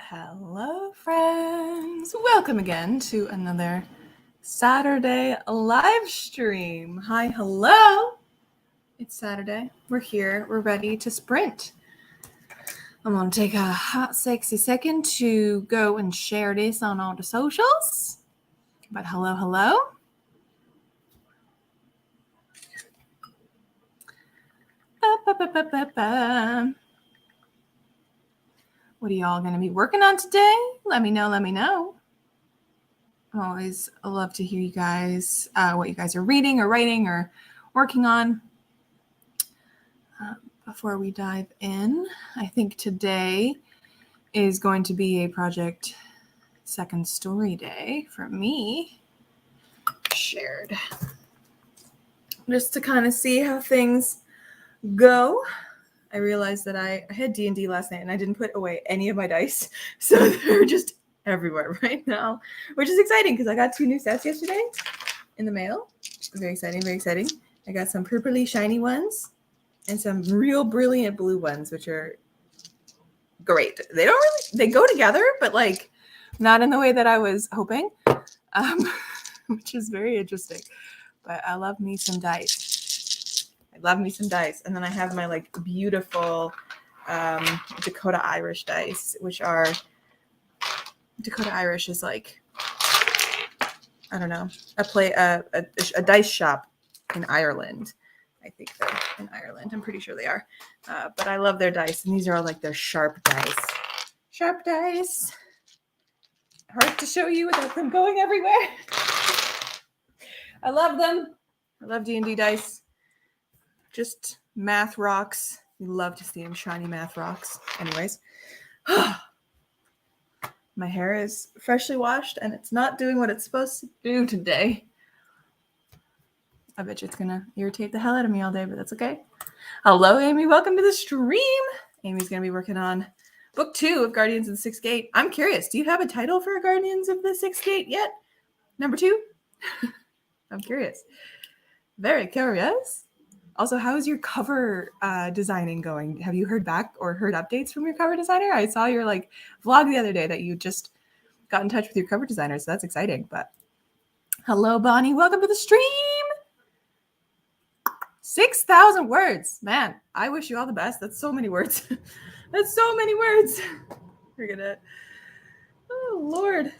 Hello, friends. Welcome again to another Saturday live stream. Hi, hello. It's Saturday. We're here. We're ready to sprint. I'm going to take a hot, sexy second to go and share this on all the socials. But hello, hello. What are y'all going to be working on today? Let me know. I always love to hear you guys, what you guys are reading or writing or working on. Before we dive in, I think today is going to be a project second story day for me. Shared. Just to kind of see how things go. I realized that I had D&D last night and I didn't put away any of my dice. So they're just everywhere right now, which is exciting because I got 2 new sets yesterday in the mail. Very exciting, very exciting. I got some purpley shiny ones and some real brilliant blue ones, which are great. They go together, but like not in the way that I was hoping, which is very interesting. But I love me some dice. And then I have my like beautiful Dakota Irish dice, which are Dakota Irish is like, I don't know, a dice shop in Ireland. I think they're in Ireland. I'm pretty sure they are. But I love their dice, and these are all like their sharp dice. Sharp dice. Hard to show you without them going everywhere. I love them. I love D&D dice. Just math rocks. You love to see them, shiny math rocks. Anyways. My hair is freshly washed, and it's not doing what it's supposed to do today. I bet you it's going to irritate the hell out of me all day, but that's okay. Hello, Amy. Welcome to the stream. Amy's going to be working on book 2 of Guardians of the Sixth Gate. I'm curious, do you have a title for Guardians of the Sixth Gate yet? Number 2? I'm curious. Very curious. Also, how is your cover designing going? Have you heard back or heard updates from your cover designer? I saw your like vlog the other day that you just got in touch with your cover designer, so that's exciting. But hello, Bonnie. Welcome to the stream. 6,000 words. Man, I wish you all the best. That's so many words. That's so many words. We're gonna. Oh Lord.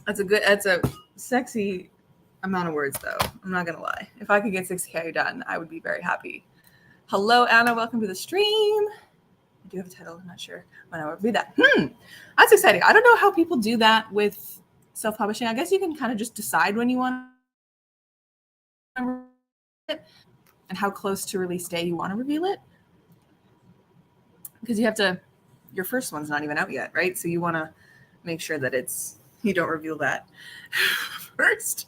That's a sexy amount of words, though. I'm not gonna lie. If I could get 6K done, I would be very happy. Hello, Anna. Welcome to the stream. I do have a title. I'm not sure when I will read that. That's exciting. I don't know how people do that with self-publishing. I guess you can kind of just decide when you want to it and how close to release day you want to reveal it. Because you have to, your first one's not even out yet, right? So you want to make sure that you don't reveal that first.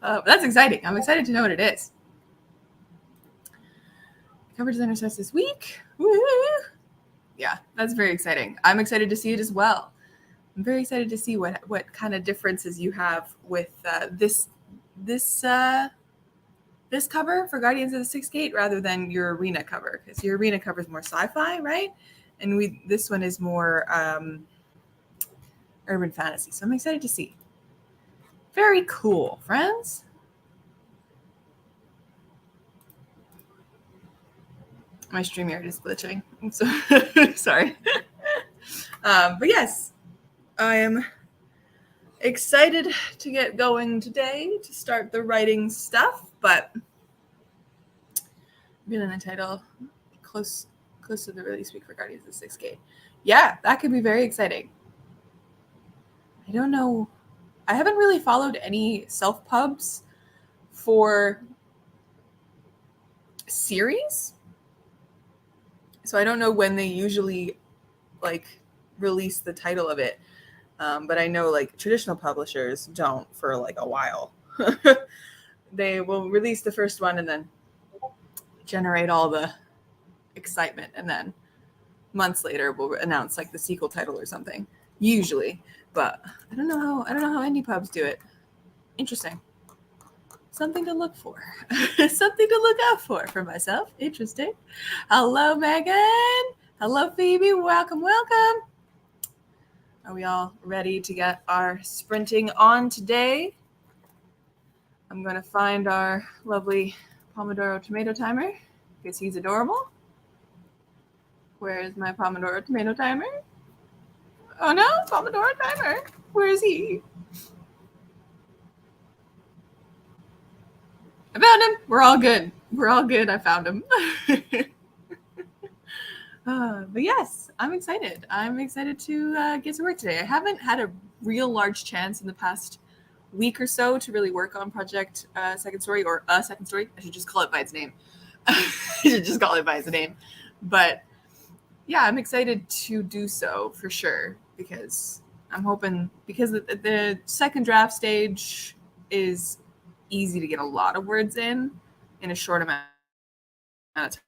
That's exciting. I'm excited to know what it is. Cover designer says this week. Woo! Yeah, that's very exciting. I'm excited to see it as well. I'm very excited to see what kind of differences you have with this cover for Guardians of the Sixth Gate rather than your arena cover, because your arena cover is more sci-fi, right? And this one is more urban fantasy. So I'm excited to see. Very cool, friends. My StreamYard is glitching. I'm so sorry. But yes, I am excited to get going today to start the writing stuff, but I'm feeling the title close to the release week for Guardians of the Sixth Gate. Yeah, that could be very exciting. I don't know. I haven't really followed any self-pubs for series, so I don't know when they usually like release the title of it. But I know like traditional publishers don't for like a while. They will release the first one and then generate all the excitement, and then months later we'll announce like the sequel title or something. Usually, but I don't know how indie pubs do it. Interesting. Something to look for. Something to look out for myself. Interesting. Hello, Megan. Hello, Phoebe. Welcome, welcome. Are we all ready to get our sprinting on today? I'm going to find our lovely Pomodoro tomato timer because he's adorable. Where is my Pomodoro tomato timer? Oh no, Pomodoro timer. Where is he? I found him. We're all good. We're all good. I found him. But yes, I'm excited. I'm excited to get to work today. I haven't had a real large chance in the past week or so to really work on project second story or a second story. I should just call it by its name. But yeah, I'm excited to do so for sure because I'm hoping because the second draft stage is easy to get a lot of words in a short amount of time.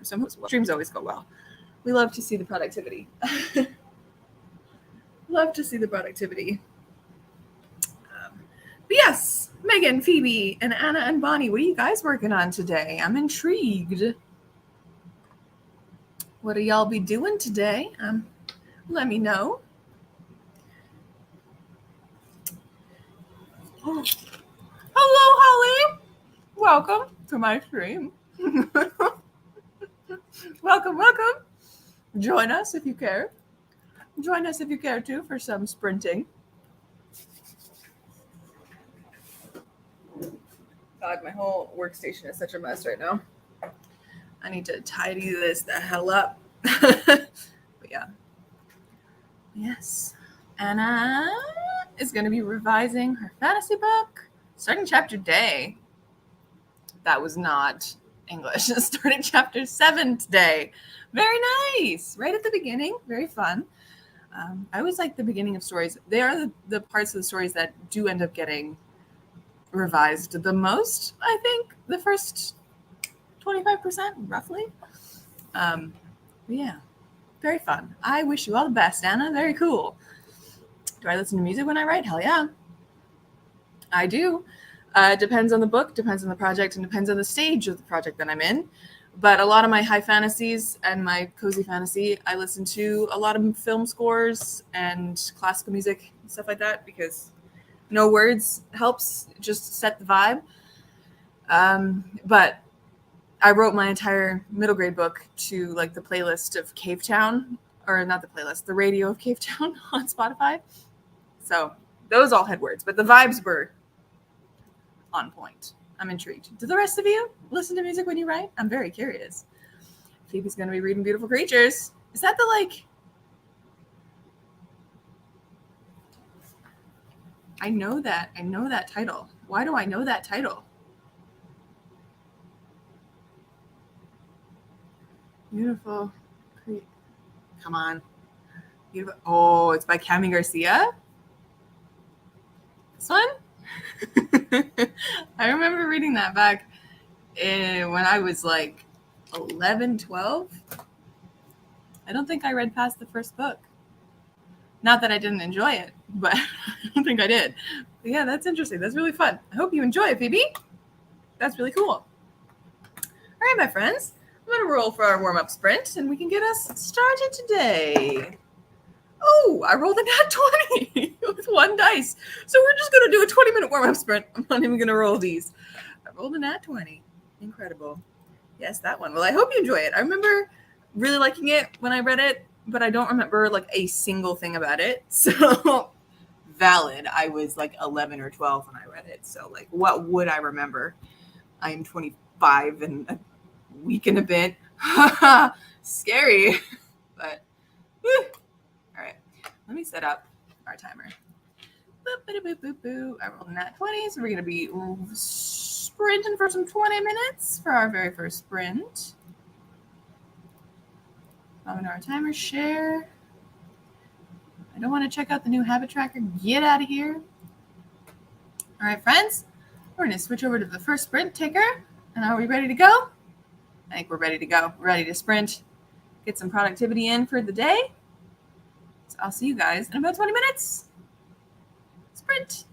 So streams always go well. We love to see the productivity. Love to see the productivity. But yes, Megan, Phoebe, and Anna and Bonnie, what are you guys working on today? I'm intrigued. What do y'all be doing today? Let me know. Oh. Hello, Holly. Welcome to my stream. Welcome. Join us if you care. Join us if you care too for some sprinting. God, my whole workstation is such a mess right now. I need to tidy this the hell up. But yeah. Yes. Anna is going to be revising her fantasy book. Starting chapter day. That was not English. Starting chapter 7 today. Very nice. Right at the beginning. Very fun. I always like the beginning of stories. They are the parts of the stories that do end up getting revised the most, I think. The first 25%, roughly. Yeah. Very fun. I wish you all the best, Anna. Very cool. Do I listen to music when I write? Hell yeah. I do. Depends on the book, depends on the project, and depends on the stage of the project that I'm in. But a lot of my high fantasies and my cozy fantasy, I listen to a lot of film scores and classical music and stuff like that because no words helps just set the vibe. But I wrote my entire middle grade book to like the playlist of Cave Town, or not the playlist, the radio of Cave Town on Spotify. So those all had words, but the vibes were on point. I'm intrigued. Do the rest of you listen to music when you write? I'm very curious. Phoebe's going to be reading Beautiful Creatures. Is that the like... I know that title. Why do I know that title? Beautiful. Come on. Beautiful. Oh, it's by Cami Garcia? This one? I remember reading that back when I was like 11, 12. I don't think I read past the first book. Not that I didn't enjoy it, but I don't think I did. But yeah, that's interesting. That's really fun. I hope you enjoy it, Phoebe. That's really cool. All right, my friends. I'm going to roll for our warm-up sprint, and we can get us started today. Oh, I rolled a nat 20 with one dice. So we're just going to do a 20-minute warm-up sprint. I'm not even going to roll these. I rolled a nat 20. Incredible. Yes, that one. Well, I hope you enjoy it. I remember really liking it when I read it, but I don't remember like a single thing about it. So valid. I was like 11 or 12 when I read it. So like, what would I remember? I am 25 and a week and a bit. Scary. But whew. All right, let me set up our timer. I rolled a nat 20, so we're going to be sprinting for some 20 minutes for our very first sprint. I'm going to our timer share. I don't want to check out the new habit tracker. Get out of here. All right, friends, we're going to switch over to the first sprint ticker. And are we ready to go? I think we're ready to go. We're ready to sprint, get some productivity in for the day. So I'll see you guys in about 20 minutes. Sprint.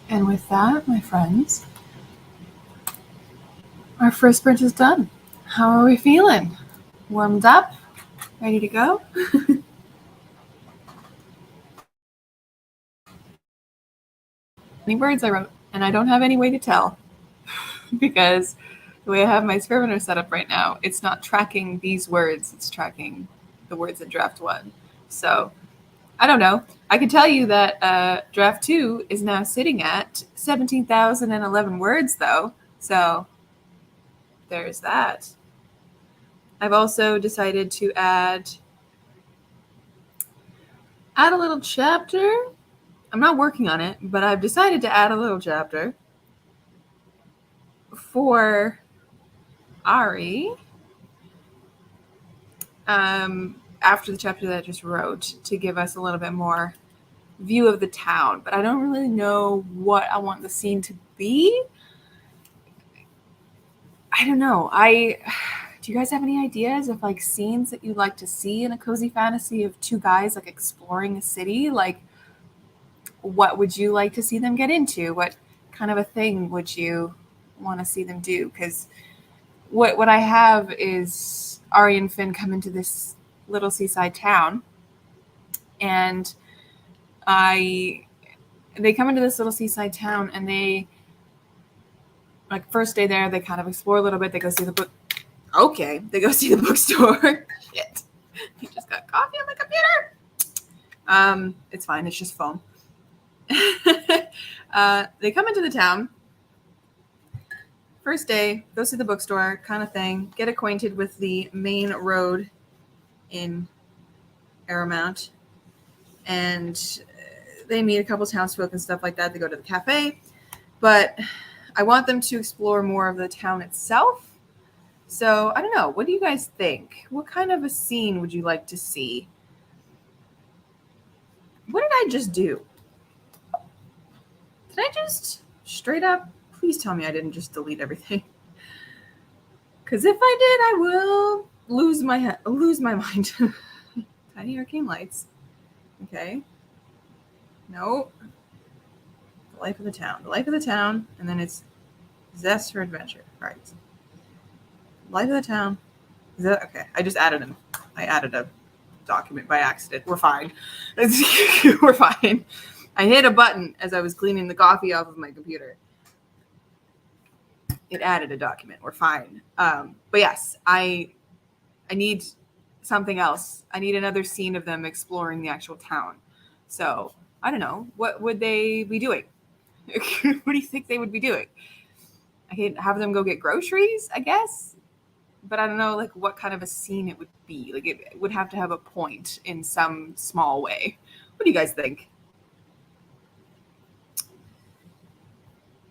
And with that, my friends, our first sprint is done. How are we feeling? Warmed up? Ready to go? Any words I wrote, and I don't have any way to tell because the way I have my Scrivener set up right now, it's not tracking these words, it's tracking the words in draft 1. So I don't know. I can tell you that draft 2 is now sitting at 17,011 words, though. So there's that. I've also decided to add a little chapter. I'm not working on it, but I've decided to add a little chapter for Ari after the chapter that I just wrote to give us a little bit more view of the town. But I don't really know what I want the scene to be. I don't know. Do you guys have any ideas of like scenes that you'd like to see in a cozy fantasy of two guys like exploring a city? Like, what would you like to see them get into? What kind of a thing would you want to see them do? Because what I have is Ari and Finn come into this little seaside town, and they come into this little seaside town, and they like first day there, they kind of explore a little bit. They go see the book. Okay, they go see the bookstore. Shit, he just got coffee on my computer. It's fine. It's just foam. They come into the town. First day, go see the bookstore kind of thing. Get acquainted with the main road in Aramount. And they meet a couple townsfolk and stuff like that. They go to the cafe. But I want them to explore more of the town itself. So, I don't know. What do you guys think? What kind of a scene would you like to see? What did I just do? Did I just straight up? Please tell me I didn't just delete everything. Because if I did, I will lose my mind. Tiny arcane lights. Okay. No. The life of the town. The life of the town, and then it's zest for adventure. All right. Life of the town. Is that okay? I just added them. I added a document by accident. We're fine. We're fine. I hit a button as I was cleaning the coffee off of my computer. It added a document. We're fine. But yes, I need something else. I need another scene of them exploring the actual town. So I don't know. What would they be doing? What do you think they would be doing? I could have them go get groceries, I guess. But I don't know, like, what kind of a scene it would be. Like, it would have to have a point in some small way. What do you guys think?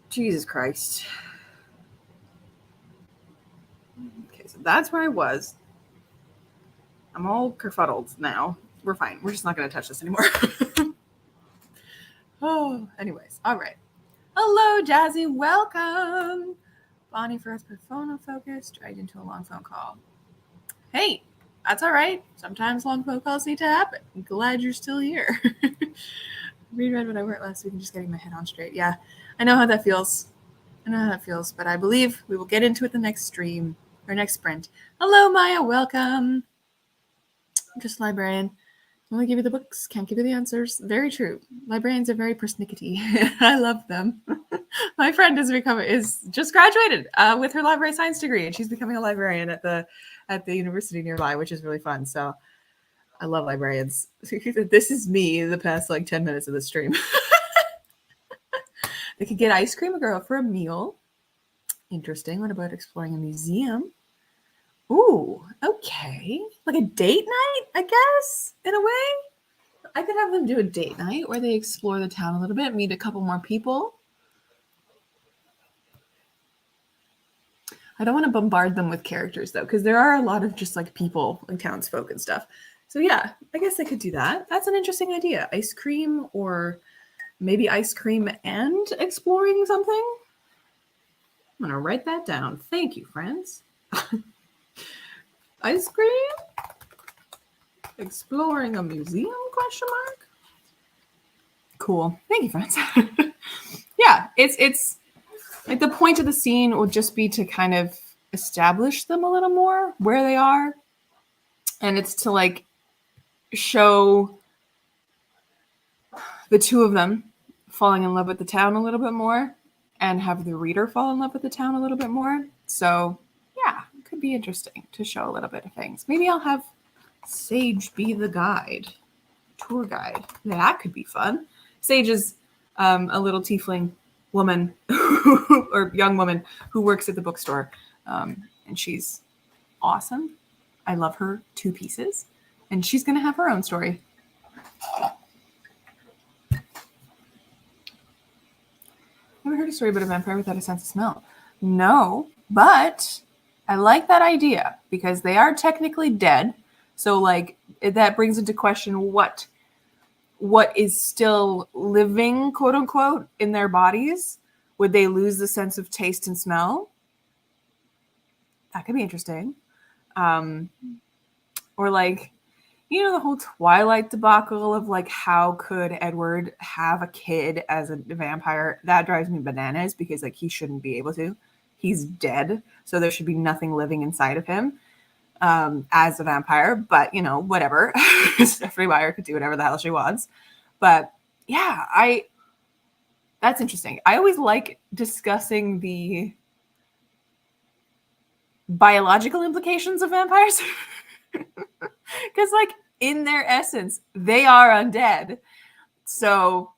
Jesus Christ. Okay, so that's where I was. I'm all kerfuddled now. We're fine. We're just not going to touch this anymore. Oh, anyways. All right. Hello, Jazzy. Welcome. Bonnie first put phone on focus, dragged into a long phone call. Hey, that's all right. Sometimes long phone calls need to happen. I'm glad you're still here. Reread what I wrote last week and just getting my head on straight. Yeah, I know how that feels. But I believe we will get into it the next stream or next sprint. Hello, Maya. Welcome. I'm just a librarian. Only give you the books, can't give you the answers. Very true. Librarians are very persnickety. I love them. My friend is just graduated with her library science degree, and she's becoming a librarian at the university nearby, which is really fun. So I love librarians. This is me the past like 10 minutes of the stream. They could get ice cream or go out for a meal. Interesting. What about exploring a museum? Ooh, okay. Like a date night, I guess, in a way. I could have them do a date night where they explore the town a little bit, meet a couple more people. I don't want to bombard them with characters, though, because there are a lot of just like people, like townsfolk and stuff. So yeah, I guess I could do that. That's an interesting idea. Ice cream, or maybe ice cream and exploring something. I'm going to write that down. Thank you, friends. Ice cream? Exploring a museum, question mark? Cool. Thank you, friends. yeah, it's like the point of the scene would just be to kind of establish them a little more where they are, and it's to like show the two of them falling in love with the town a little bit more and have the reader fall in love with the town a little bit more. So yeah, it could be interesting to show a little bit of things. Maybe I'll have Sage be the guide, tour guide. That could be fun. Sage is a little tiefling woman or young woman who works at the bookstore, and she's awesome. I love her to pieces, and she's going to have her own story. Ever heard a story about a vampire without a sense of smell? No, but I like that idea because they are technically dead. So like that brings into question what is still living, quote unquote, in their bodies. Would they lose the sense of taste and smell? That could be interesting. Or like, you know, the whole Twilight debacle of like, how could Edward have a kid as a vampire? That drives me bananas because like he shouldn't be able to. He's dead, so there should be nothing living inside of him as a vampire. But you know, whatever. Stephanie Meyer could do whatever the hell she wants. But yeah, that's interesting. I always like discussing the biological implications of vampires. Because like in their essence, they are undead. So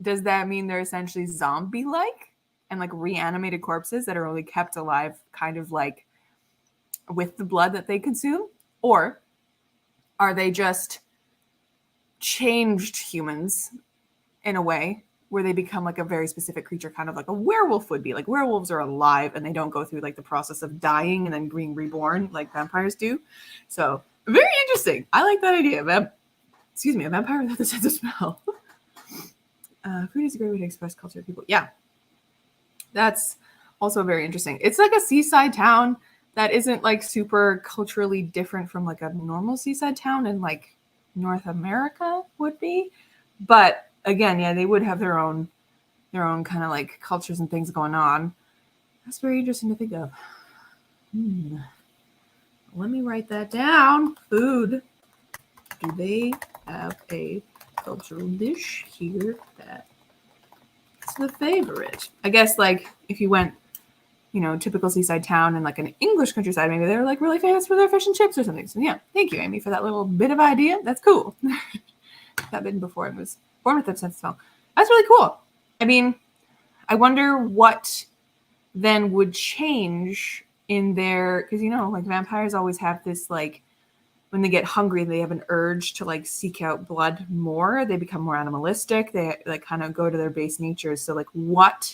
does that mean they're essentially zombie-like and like reanimated corpses that are only kept alive kind of like with the blood that they consume? Or are they just changed humans in a way where they become like a very specific creature, kind of like a werewolf would be? Like werewolves are alive and they don't go through like the process of dying and then being reborn like vampires do. So very interesting. I like that idea. A vampire without the sense of smell. Food is a great way to express culture of people. Yeah, that's also very interesting. It's like a seaside town that isn't like super culturally different from like a normal seaside town in like North America would be. But again, yeah, they would have their own kind of like cultures and things going on. That's very interesting to think of. Let me write that down. Food. Do they have a cultural dish here that's the favorite? I guess like if you went, you know, typical seaside town and like an English countryside, maybe they're like really famous for their fish and chips or something. So yeah, thank you, Amy, for that little bit of idea. That's cool. That been before it was born with that sense of smell. That's really cool. I mean, I wonder what then would change in their, because you know, like vampires always have this like, when they get hungry, they have an urge to like seek out blood more. They become more animalistic. They like kind of go to their base natures. So like what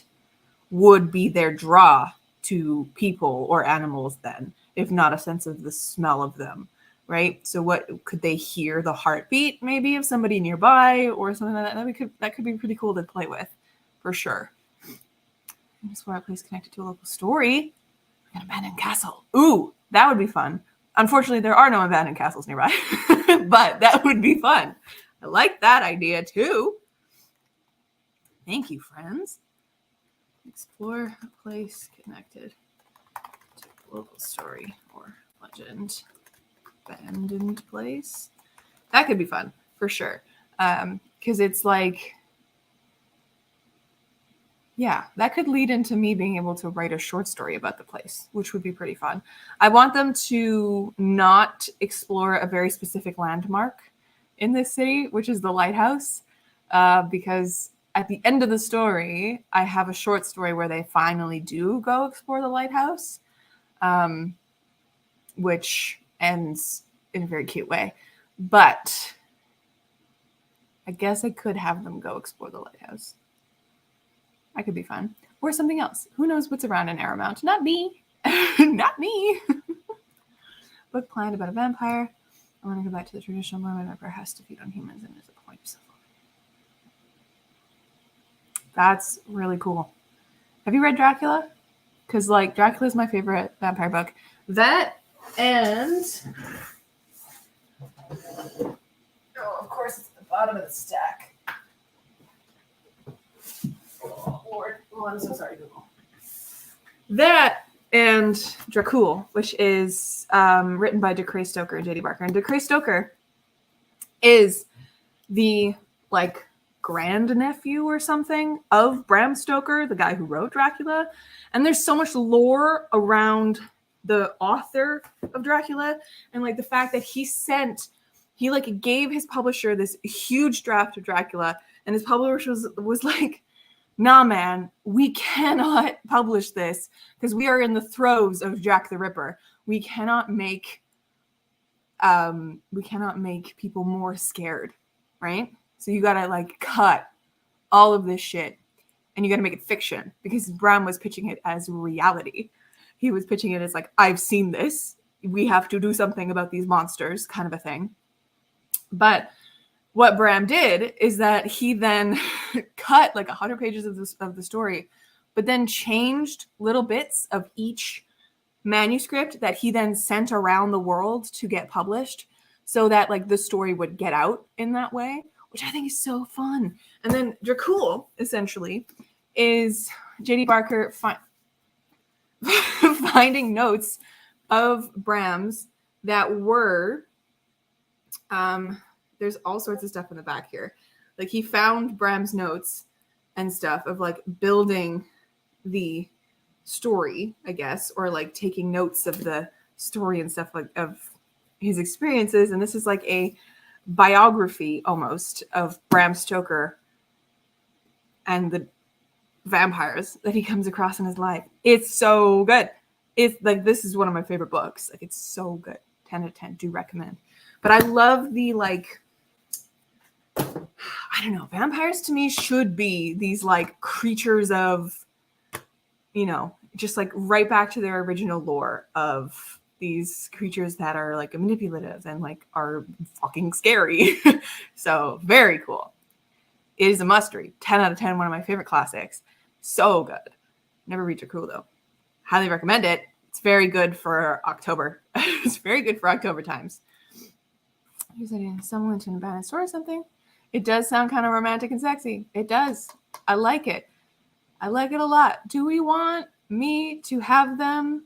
would be their draw to people or animals then, if not a sense of the smell of them, right? So what could they hear the heartbeat maybe of somebody nearby or something like that? That could be pretty cool to play with for sure. Just where a place connected to a local story. An abandoned castle. Ooh, that would be fun. Unfortunately, there are no abandoned castles nearby, but that would be fun. I like that idea too. Thank you, friends. Explore a place connected to a local story or legend. Abandoned place. That could be fun for sure. Because it's like, yeah, that could lead into me being able to write a short story about the place, which would be pretty fun. I want them to not explore a very specific landmark in this city, which is the lighthouse, because at the end of the story, I have a short story where they finally do go explore the lighthouse, which ends in a very cute way. But I guess I could have them go explore the lighthouse. That could be fun. Or something else. Who knows what's around in Aramount? Not me. Not me. Book planned about a vampire. I want to go back to the traditional Mormon vampire has to feed on humans and is a point of self. That's really cool. Have you read Dracula? Because like Dracula is my favorite vampire book. That and of course it's at the bottom of the stack. Lord. Oh, I'm so sorry, Google. That and Dracula, which is written by Decree Stoker and J.D. Barker. And Decree Stoker is the like grandnephew or something of Bram Stoker, the guy who wrote Dracula. And there's so much lore around the author of Dracula, and like the fact that he like gave his publisher this huge draft of Dracula, and his publisher was like, nah, man, we cannot publish this because we are in the throes of Jack the Ripper. We cannot make people more scared, right? So you gotta like cut all of this shit, and you gotta make it fiction, because Bram was pitching it as reality. He was pitching it as like, I've seen this. We have to do something about these monsters, kind of a thing. But what Bram did is that he then cut like 100 pages of the story, but then changed little bits of each manuscript that he then sent around the world to get published, so that like the story would get out in that way, which I think is so fun. And then Dracula essentially is J.D. Barker finding notes of Bram's that were there's all sorts of stuff in the back here. Like he found Bram's notes and stuff of like building the story, I guess, or like taking notes of the story and stuff, like of his experiences. And this is like a biography almost of Bram Stoker and the vampires that he comes across in his life. It's so good. It's like, this is one of my favorite books. Like, it's so good. 10 out of 10. Do recommend. But I love the like, I don't know, vampires to me should be these like creatures of, you know, just like right back to their original lore of these creatures that are like manipulative and like are fucking scary. So very cool. It is a must read. 10 out of 10. One of my favorite classics. So good. Never read Dracula though. Highly recommend it. It's very good for October. It's very good for October times. Here's someone to an abandoned store or something. It does sound kind of romantic and sexy. It does. I like it. I like it a lot. Do we want me to have them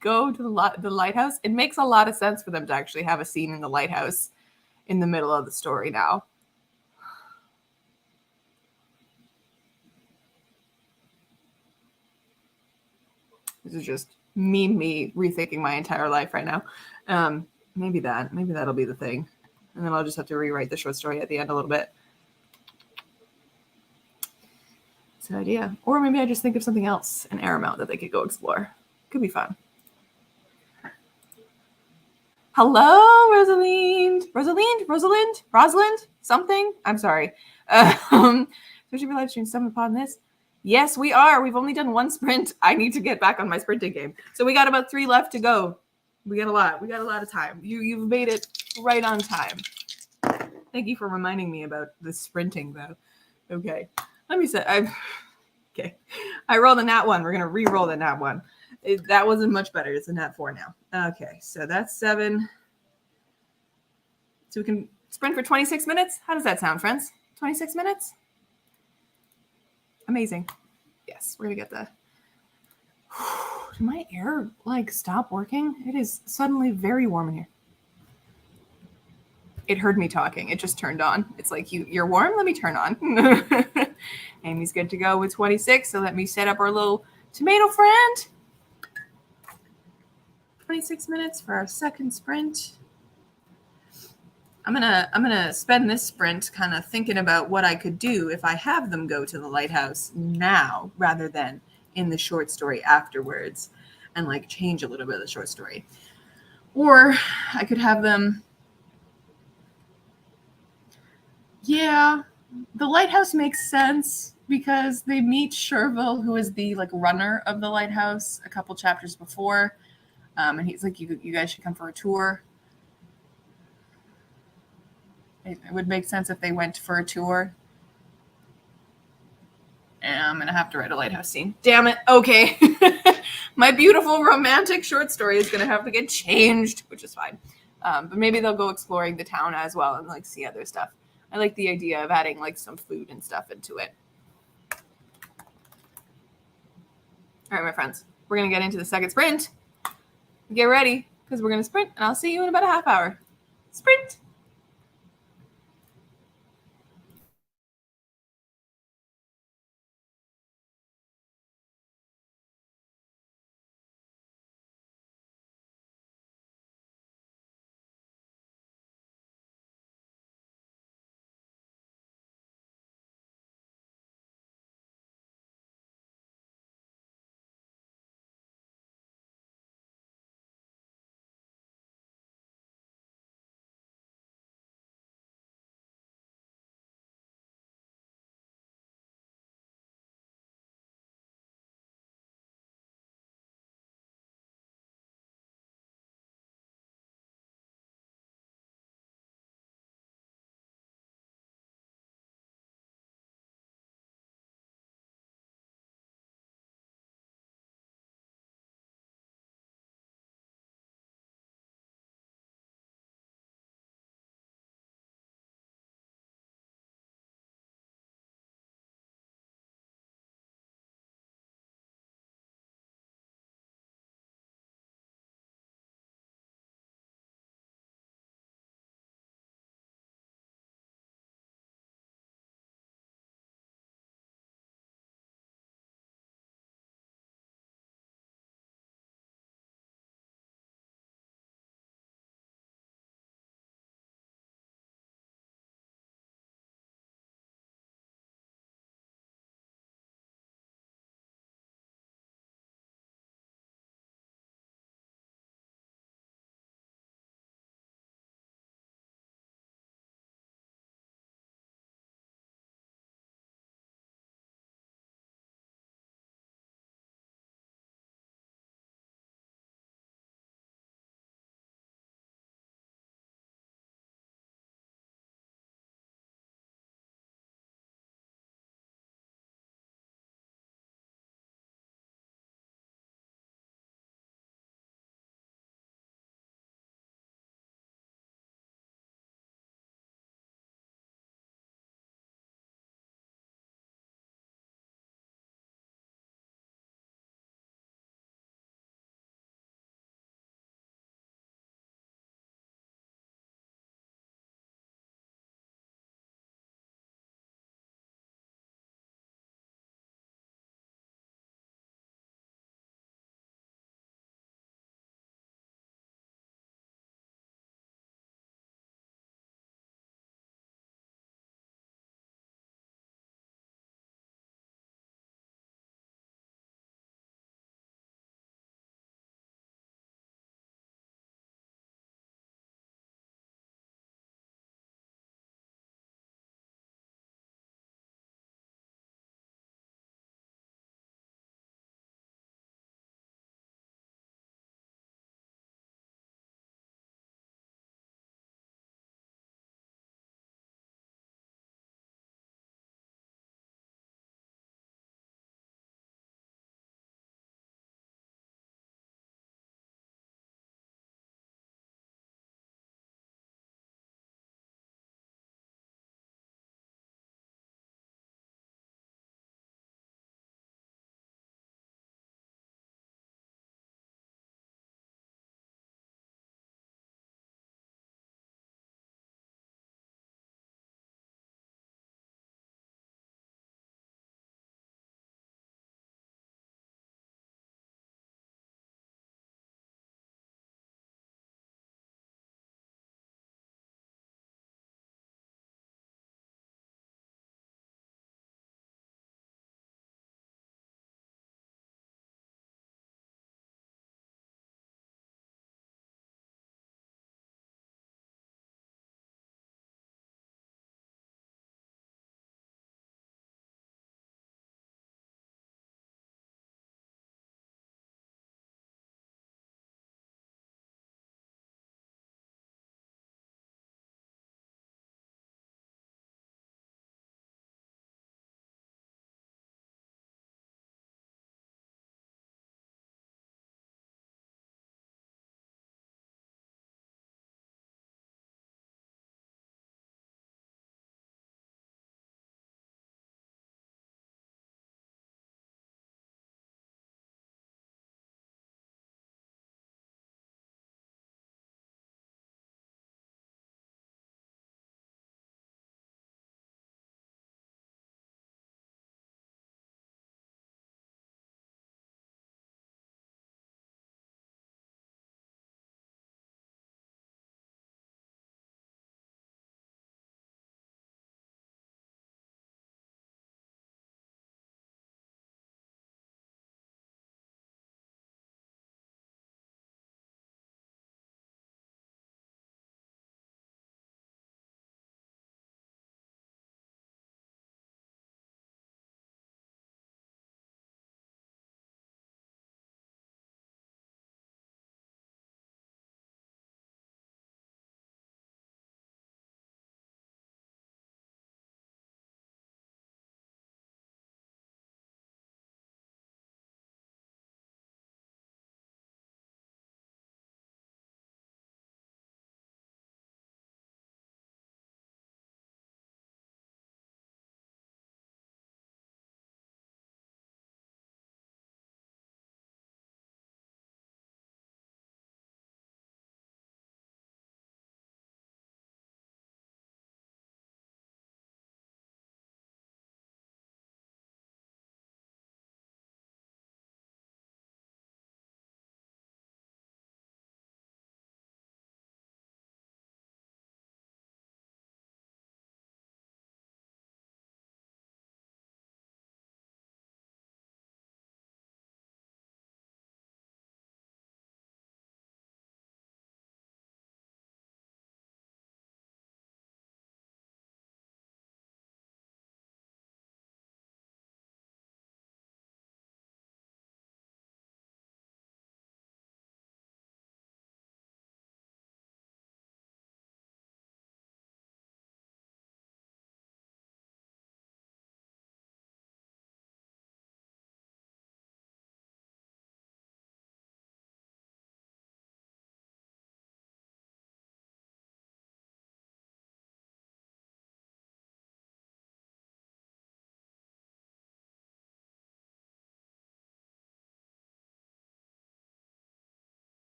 go to the lighthouse? It makes a lot of sense for them to actually have a scene in the lighthouse in the middle of the story now. This is just me rethinking my entire life right now. Maybe that'll be the thing. And then I'll just have to rewrite the short story at the end a little bit. It's an idea. Or maybe I just think of something else, an air amount that they could go explore. Could be fun. Hello, Rosalind, something. I'm sorry. So should we live stream some upon this? Yes, we are. We've only done one sprint. I need to get back on my sprinting game. So we got about 3 left to go. We got a lot of time. You've made it right on time. Thank you for reminding me about the sprinting though. Okay. Let me say okay. I rolled a nat 1. We're gonna re-roll the nat 1. That wasn't much better. It's a nat 4 now. Okay, so that's 7. So we can sprint for 26 minutes. How does that sound, friends? 26 minutes? Amazing. Yes, we're gonna get the. Did my air like stop working? It is suddenly very warm in here. It heard me talking. It just turned on. It's like, you're warm? Let me turn on. Amy's good to go with 26. So let me set up our little tomato friend. 26 minutes for our second sprint. I'm gonna spend this sprint kind of thinking about what I could do if I have them go to the lighthouse now rather than in the short story afterwards, and like change a little bit of the short story. Or I could have them. Yeah, the lighthouse makes sense because they meet Sherville, who is the like runner of the lighthouse, a couple chapters before, and he's like, "You guys should come for a tour." It would make sense if they went for a tour. And I'm gonna have to write a lighthouse scene. Damn it. Okay, my beautiful romantic short story is gonna have to get changed, which is fine. But maybe they'll go exploring the town as well and like see other stuff. I like the idea of adding like some food and stuff into it. All right, my friends, we're going to get into the second sprint. Get ready, because we're going to sprint, and I'll see you in about a half hour. Sprint!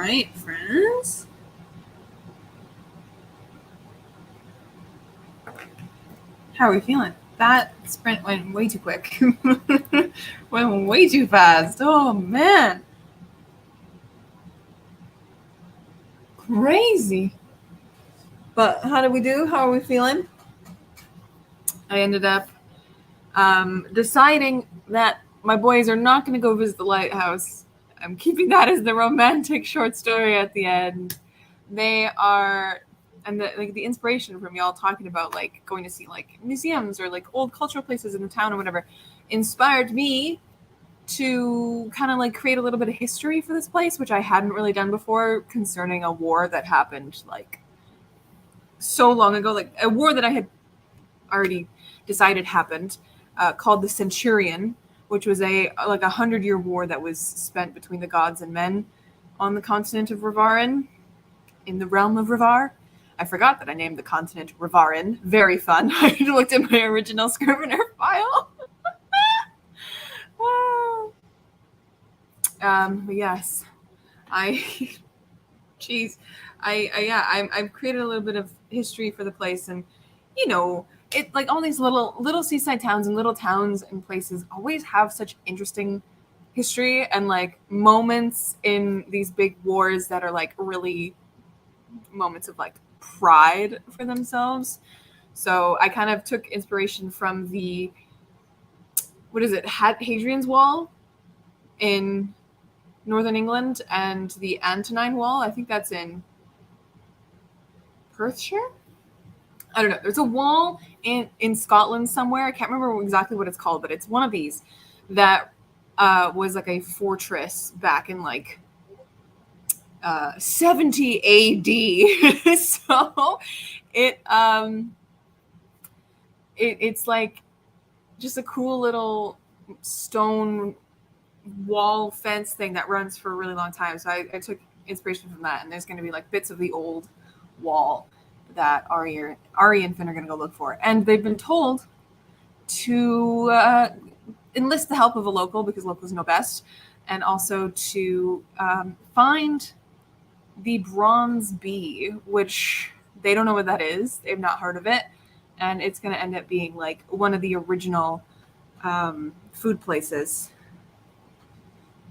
right, friends. How are we feeling? That sprint went way too quick. Went way too fast. Oh, man. Crazy. But how did we do? How are we feeling? I ended up deciding that my boys are not going to go visit the lighthouse. I'm keeping that as the romantic short story at the end. They are, and the inspiration from y'all talking about like going to see like museums or like old cultural places in the town or whatever, inspired me to kind of like create a little bit of history for this place, which I hadn't really done before, concerning a war that happened like so long ago, like a war that I had already decided happened, called the Centurion, which was a 100-year war that was spent between the gods and men on the continent of Rivarin, in the realm of Rivar. I forgot that I named the continent Rivarin. Very fun. I looked at my original Scrivener file. But yes, I've created a little bit of history for the place, and you know, it like all these little seaside towns and little towns and places always have such interesting history and like moments in these big wars that are like really moments of like pride for themselves. So I kind of took inspiration from the, what is it, Hadrian's Wall in Northern England and the Antonine Wall. I think that's in Perthshire. I don't know. There's a wall in Scotland somewhere. I can't remember exactly what it's called, but it's one of these that was like a fortress back in like 70 AD. So it's like just a cool little stone wall fence thing that runs for a really long time. So I took inspiration from that, and there's going to be like bits of the old wall that Ari and Finn are going to go look for. And they've been told to enlist the help of a local, because locals know best, and also to find the bronze bee, which they don't know what that is. They've not heard of it. And it's going to end up being like one of the original food places.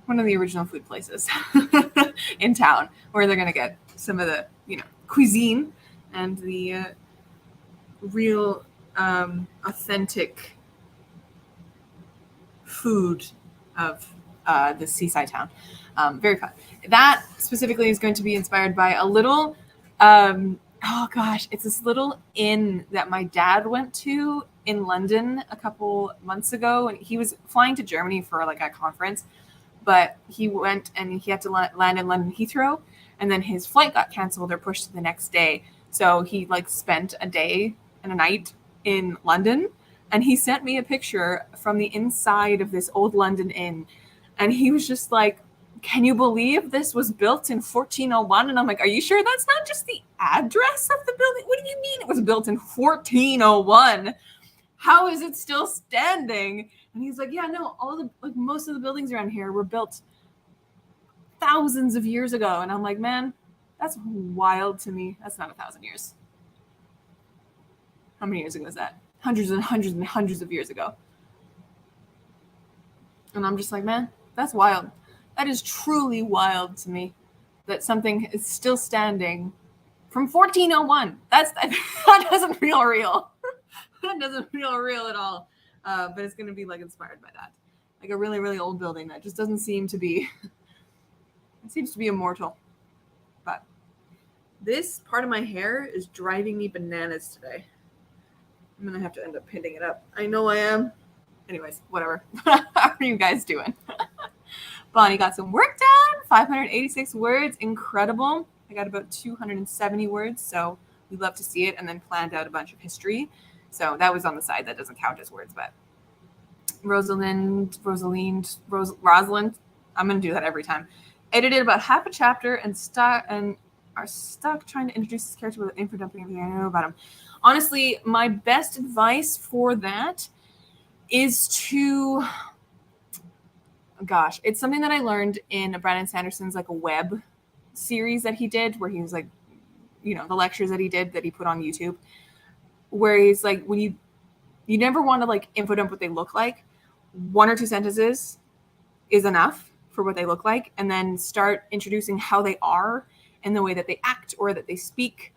One of the original food places in town, where they're going to get some of the, cuisine and the real authentic food of the seaside town. Very fun. That specifically is going to be inspired by a little, it's this little inn that my dad went to in London a couple months ago, and he was flying to Germany for like a conference, but he went and he had to land in London Heathrow, and then his flight got canceled or pushed to the next day. So he like spent a day and a night in London, and he sent me a picture from the inside of this old London inn, and he was just like, "Can you believe this was built in 1401?" And I'm like, "Are you sure that's not just the address of the building? What do you mean it was built in 1401? How is it still standing?" And he's like, "Yeah, no, most of the buildings around here were built thousands of years ago." And I'm like, "Man, that's wild to me. That's not 1,000 years. How many years ago is that? Hundreds and hundreds and hundreds of years ago." And I'm just like, man, that's wild. That is truly wild to me, that something is still standing from 1401. That doesn't feel real. That doesn't feel real at all. But it's going to be like inspired by that. Like a really, really old building that just doesn't seem to be, it seems to be immortal. But this part of my hair is driving me bananas today. I'm going to have to end up pinning it up. I know I am. Anyways, whatever. How are you guys doing? Bonnie got some work done. 586 words. Incredible. I got about 270 words, so we'd love to see it, and then planned out a bunch of history. So that was on the side. That doesn't count as words, but Rosalind, I'm going to do that every time. Edited about half a chapter and are stuck trying to introduce this character with info dumping everything I know about him. Honestly, my best advice for that is to, it's something that I learned in Brandon Sanderson's like a web series that he did where he was like, you know, the lectures that he did that he put on YouTube, where he's like, when you never want to like info dump what they look like. 1 or 2 sentences is enough for what they look like, and then start introducing how they are and the way that they act or that they speak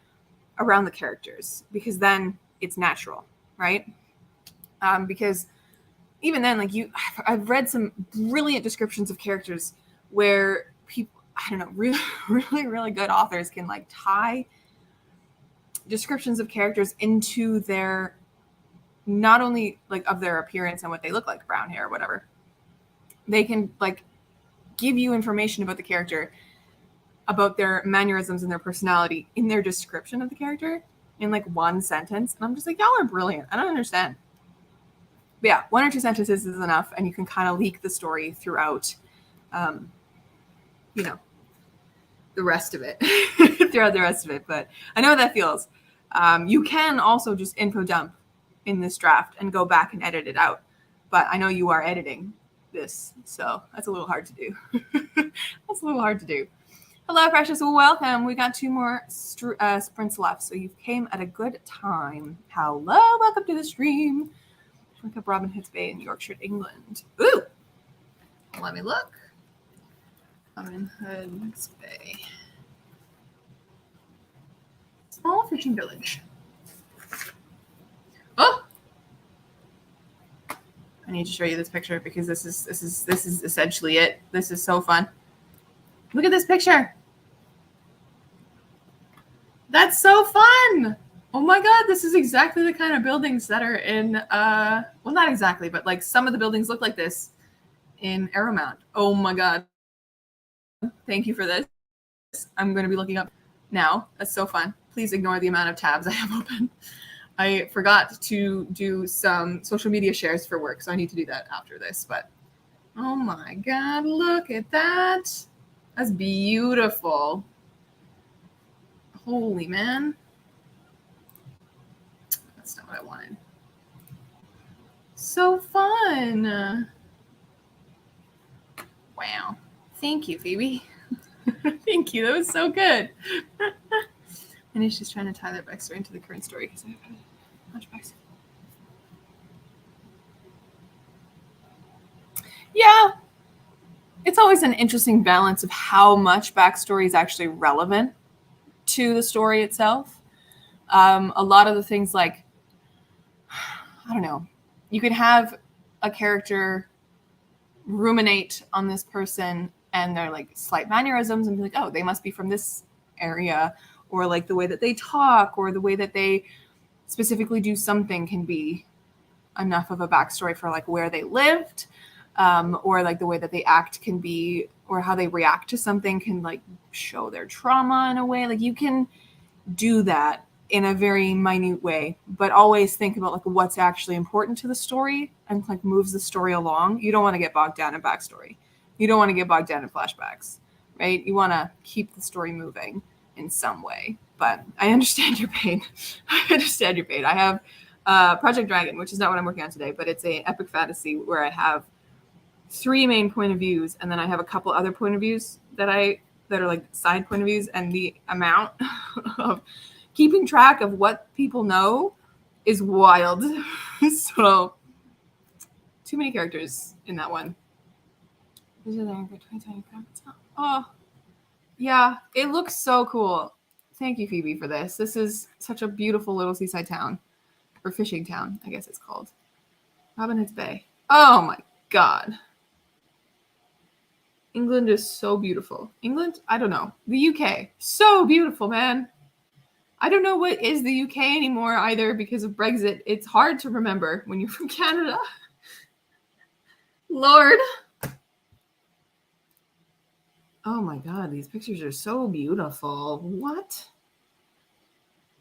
around the characters, because then it's natural, right? Because even then, like I've read some brilliant descriptions of characters where people, I don't know, really, really, really good authors can like tie descriptions of characters into their, not only like of their appearance and what they look like, brown hair or whatever, they can like give you information about the character, about their mannerisms and their personality in their description of the character in like 1 sentence. And I'm just like, y'all are brilliant. I don't understand. But yeah, 1 or 2 sentences is enough, and you can kind of leak the story throughout, you know, the rest of it, throughout the rest of it. But I know how that feels. You can also just info dump in this draft and go back and edit it out. But I know you are editing this, so that's a little hard to do. That's a little hard to do. Hello, Precious. Welcome. We got 2 more sprints left, so you came at a good time. Hello. Welcome to the stream. Look up Robin Hood's Bay in Yorkshire, England. Ooh. Let me look. Robin Hood's Bay. Small fishing village. Oh! I need to show you this picture because this is essentially it. This is so fun. Look at this picture. That's so fun. Oh my God, this is exactly the kind of buildings that are in, well, not exactly, but like some of the buildings look like this in Arrowmount. Oh my God. Thank you for this. I'm going to be looking up now. That's so fun. Please ignore the amount of tabs I have open. I forgot to do some social media shares for work, so I need to do that after this. But oh my God, look at that. That's beautiful. Holy man. That's not what I wanted. So fun. Wow. Thank you, Phoebe. Thank you. That was so good. And he's just trying to tie that backstory into the current story because I have a bunch of backstory. Yeah. It's always an interesting balance of how much backstory is actually relevant to the story itself. A lot of the things like, I don't know, you could have a character ruminate on this person and their like slight mannerisms and be like, oh, they must be from this area, or like the way that they talk or the way that they specifically do something can be enough of a backstory for like where they lived, or like the way that they act can be, or how they react to something can like show their trauma in a way. Like you can do that in a very minute way, but always think about like what's actually important to the story and like moves the story along. You don't want to get bogged down in backstory. You don't want to get bogged down in flashbacks, right? You want to keep the story moving in some way. But I understand your pain. I understand your pain. I have Project Dragon, which is not what I'm working on today, but it's an epic fantasy where I have 3 main point of views, and then I have a couple other point of views that are like side point of views, and the amount of keeping track of what people know is wild. So too many characters in that one. Oh, yeah, it looks so cool. Thank you, Phoebe, for this. This is such a beautiful little seaside town, or fishing town, I guess it's called. Robin Hood's Bay. Oh my God. England is so beautiful. England? I don't know. The UK. So beautiful, man. I don't know what is the UK anymore either because of Brexit. It's hard to remember when you're from Canada. Lord. Oh my God, these pictures are so beautiful. What?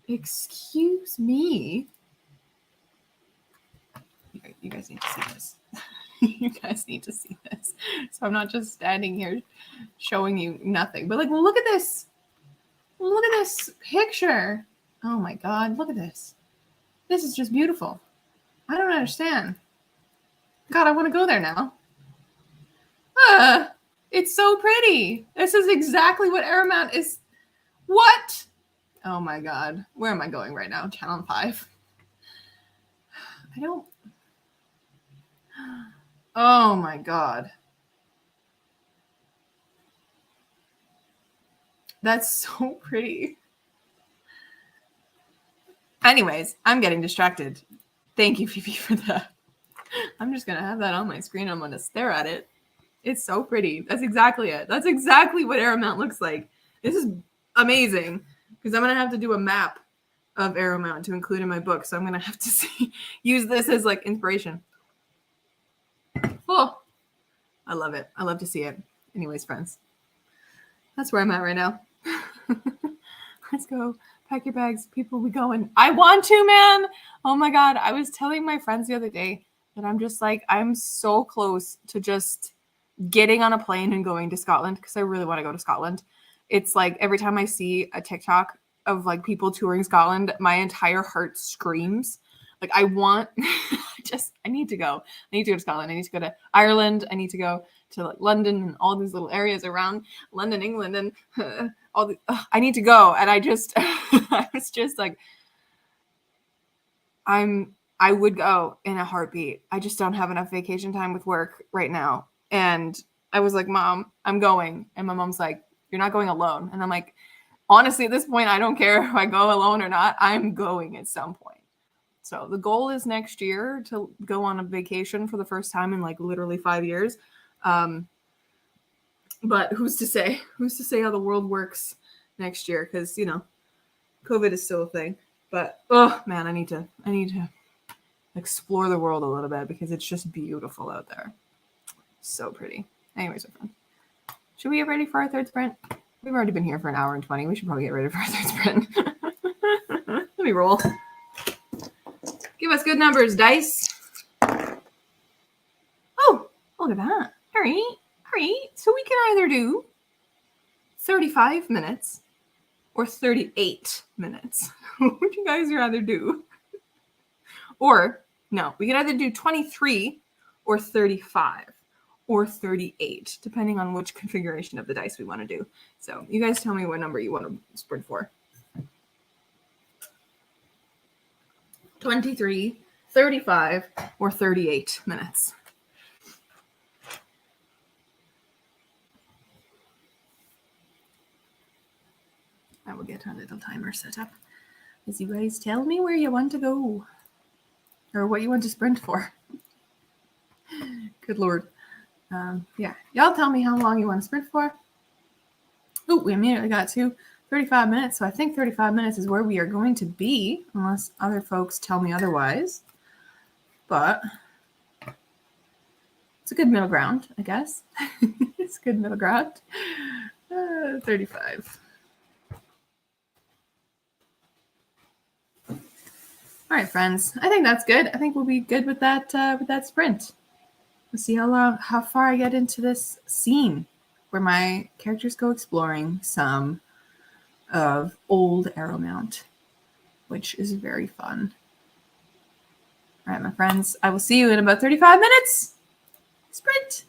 Excuse me. You guys need to see this. You guys need to see this. So I'm not just standing here showing you nothing, but like, look at this. Look at this picture. Oh my God, look at this. This is just beautiful. I don't understand. God, I want to go there now. It's so pretty. This is exactly what Aramount is. What? Oh my God. Where am I going right now? Channel 5. I don't. Oh my God. That's so pretty. Anyways, I'm getting distracted. Thank you, Phoebe, for that. I'm just going to have that on my screen. I'm going to stare at it. It's so pretty. That's exactly it. That's exactly what Aramount looks like. This is amazing because I'm going to have to do a map of Aramount to include in my book. So I'm going to have to use this as like inspiration. Oh, I love it. I love to see it. Anyways, friends, that's where I'm at right now. Let's go. Pack your bags. People, we going. I want to, man. Oh my God. I was telling my friends the other day that I'm just like, I'm so close to just getting on a plane and going to Scotland because I really want to go to Scotland. It's like every time I see a TikTok of like people touring Scotland, my entire heart screams. Like I want, I need to go. I need to go to Scotland. I need to go to Ireland. I need to go to like London and all these little areas around London, England, and all the. I need to go, and I just, I was just like, I would go in a heartbeat. I just don't have enough vacation time with work right now, and I was like, Mom, I'm going, and my mom's like, You're not going alone, and I'm like, honestly, at this point, I don't care if I go alone or not. I'm going at some point. So the goal is next year to go on a vacation for the first time in like literally 5 years. But who's to say? Who's to say how the world works next year? Because COVID is still a thing. But oh man, I need to explore the world a little bit because it's just beautiful out there. So pretty. Anyways, my friend, should we get ready for our third sprint? We've already been here for an hour and 20. We should probably get ready for our third sprint. Let me roll. Give us good numbers, dice. Oh, look at that. All right. So we can either do 35 minutes or 38 minutes. What would you guys rather do? Or, no, we can either do 23 or 35 or 38, depending on which configuration of the dice we want to do. So you guys tell me what number you want to sprint for. 23, 35, or 38 minutes. I will get a little timer set up as you guys tell me where you want to go or what you want to sprint for. Good Lord. Yeah, y'all tell me how long you want to sprint for. Oh, we immediately got to 35 minutes. So I think 35 minutes is where we are going to be, unless other folks tell me otherwise. But it's a good middle ground, I guess. It's a good middle ground. 35. All right, friends. I think that's good. I think we'll be good with that sprint. We'll see how far I get into this scene where my characters go exploring some of old Arrowmount, which is very fun. All right, my friends. I will see you in about 35 minutes. Sprint.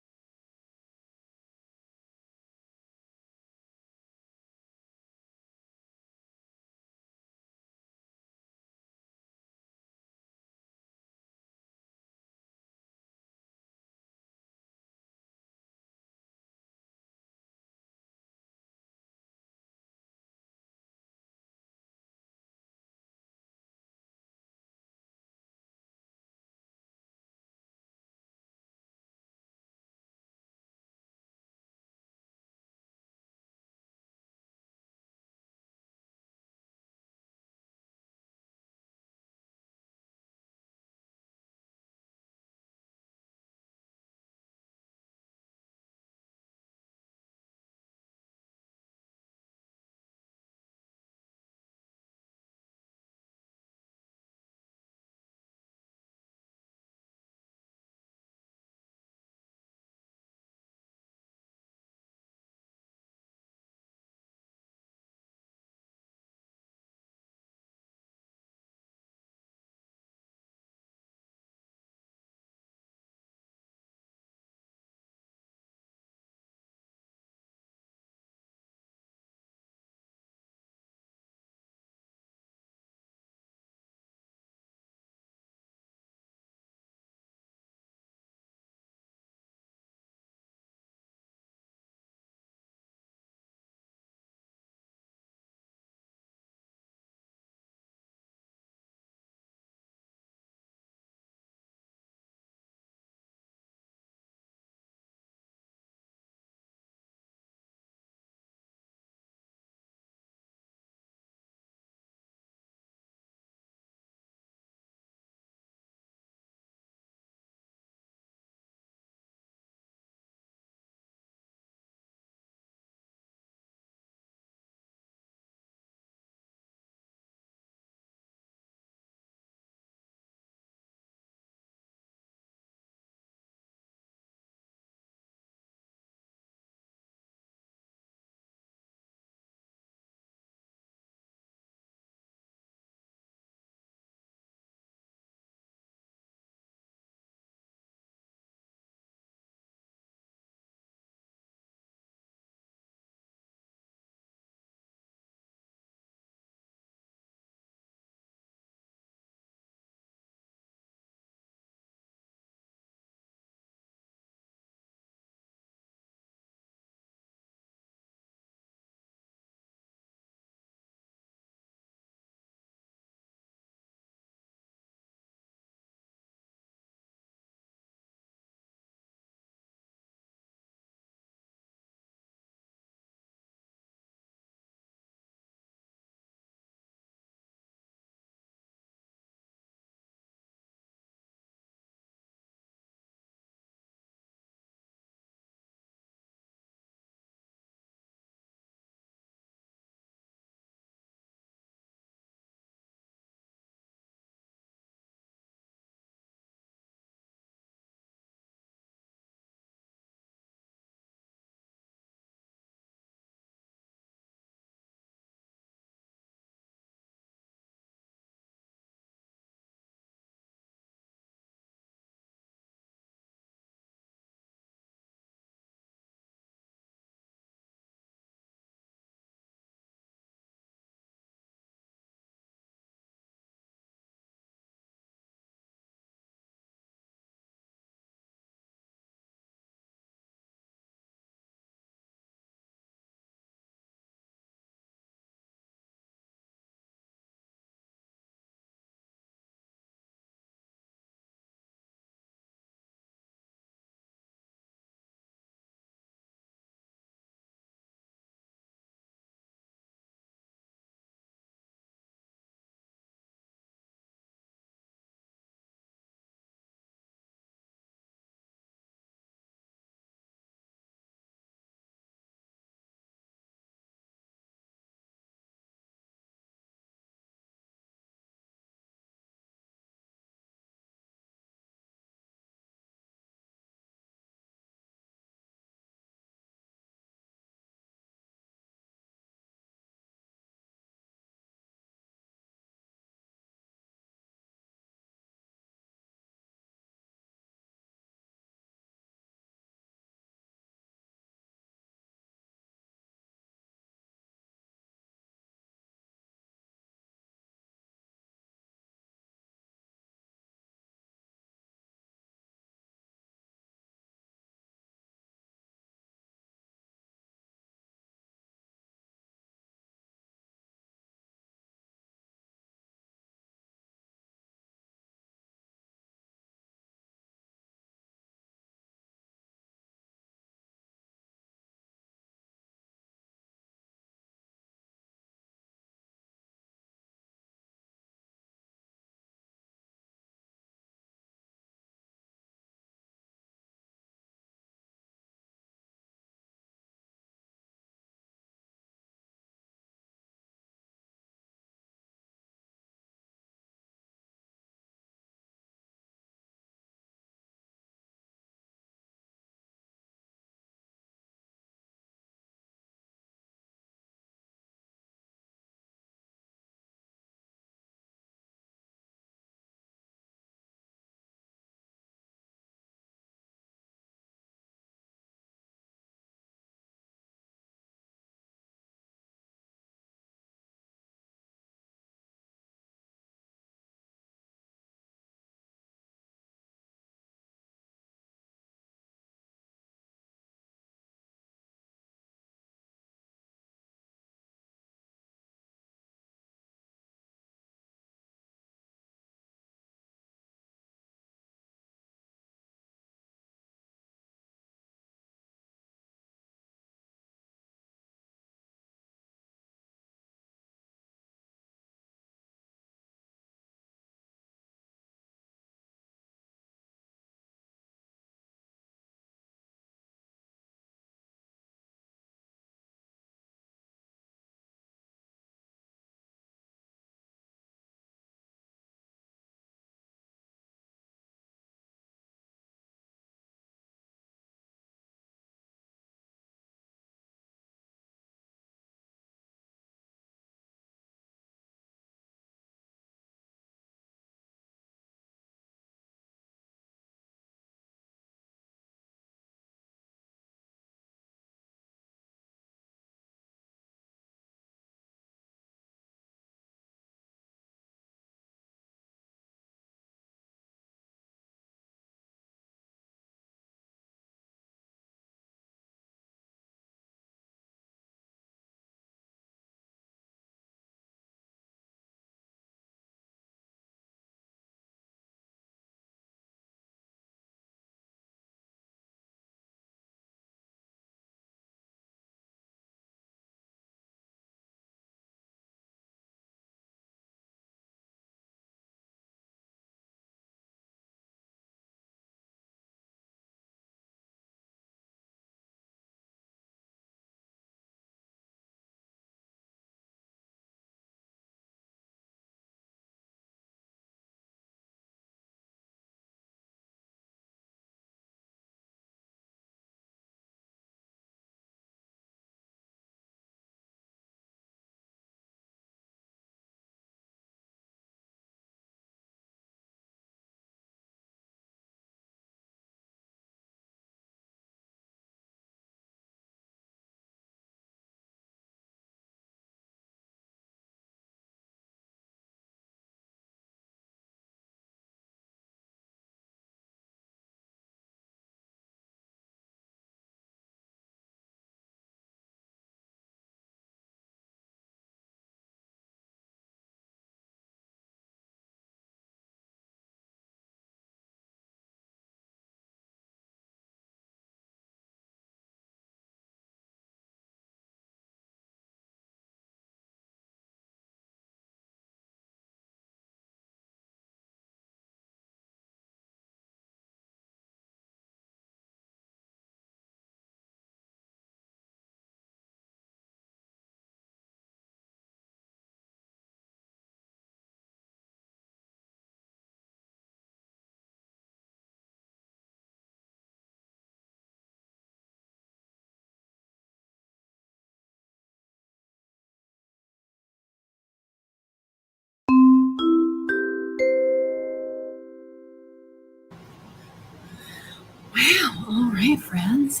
right, friends.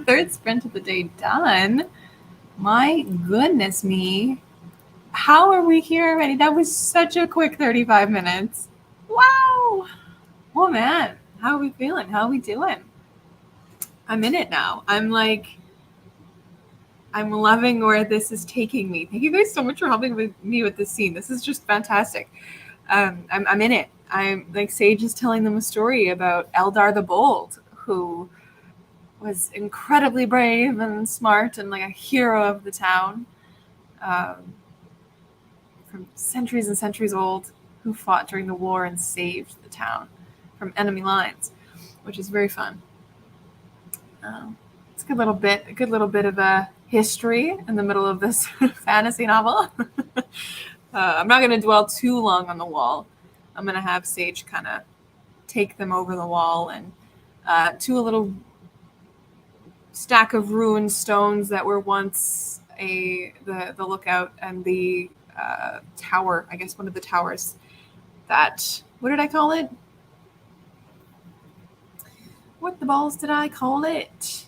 Third sprint of the day done. My goodness me. How are we here already? That was such a quick 35 minutes. Wow. Oh man, how are we feeling? How are we doing? I'm in it now. I'm loving where this is taking me. Thank you guys so much for helping me with this scene. This is just fantastic. I'm in it. I'm like Sage is telling them a story about Eldar the Bold, who was incredibly brave and smart and like a hero of the town, from centuries and centuries old, who fought during the war and saved the town from enemy lines, which is very fun. It's a good little bit of a history in the middle of this fantasy novel. I'm not going to dwell too long on the wall. I'm going to have Sage kind of take them over the wall and to a little stack of ruined stones that were once the lookout and the tower. I guess one of the towers. That, what did I call it? What the balls did I call it?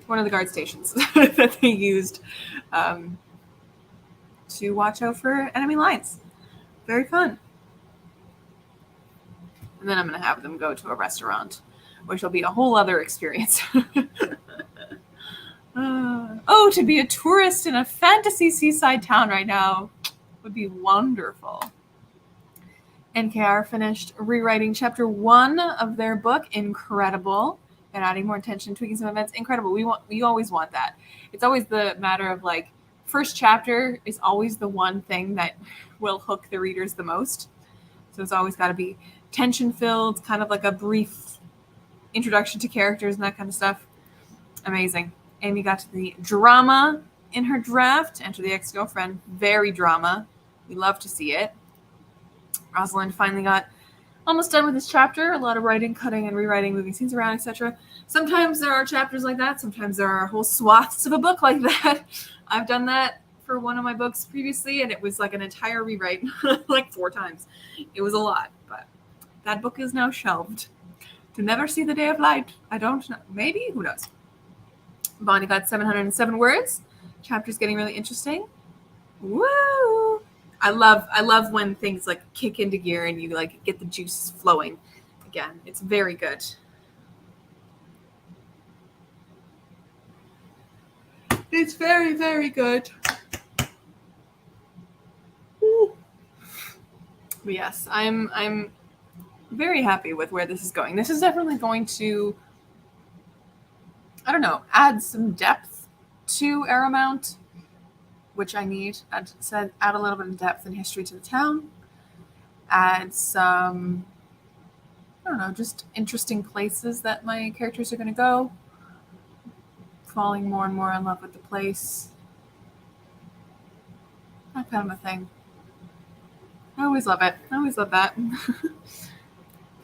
One of the guard stations that they used to watch out for enemy lines. Very fun. And then I'm going to have them go to a restaurant, which will be a whole other experience. To be a tourist in a fantasy seaside town right now would be wonderful. NKR finished rewriting chapter 1 of their book, Incredible, and adding more attention, tweaking some events. Incredible. We always want that. It's always the matter of like, first chapter is always the one thing that will hook the readers the most. So it's always got to be tension-filled, kind of like a brief introduction to characters and that kind of stuff. Amazing. Amy got to the drama in her draft. Enter the ex-girlfriend. Very drama. We love to see it. Rosalind finally got almost done with this chapter. A lot of writing, cutting, and rewriting, moving scenes around, etc. Sometimes there are chapters like that. Sometimes there are whole swaths of a book like that. I've done that for one of my books previously, and it was like an entire rewrite, like 4 times. It was a lot, but that book is now shelved to never see the day of light. I don't know. Maybe? Who knows? Bonnie got 707 words. Chapter's getting really interesting. Woo! I love when things like kick into gear and you like get the juices flowing again. It's very good. It's very, very good. Woo. But yes, I'm very happy with where this is going. This is definitely going to, I don't know, add some depth to Aramount, which I need. Add a little bit of depth and history to the town. Add some, I don't know, just interesting places that my characters are going to go. Falling more and more in love with the place. That kind of a thing. I always love it. I always love that.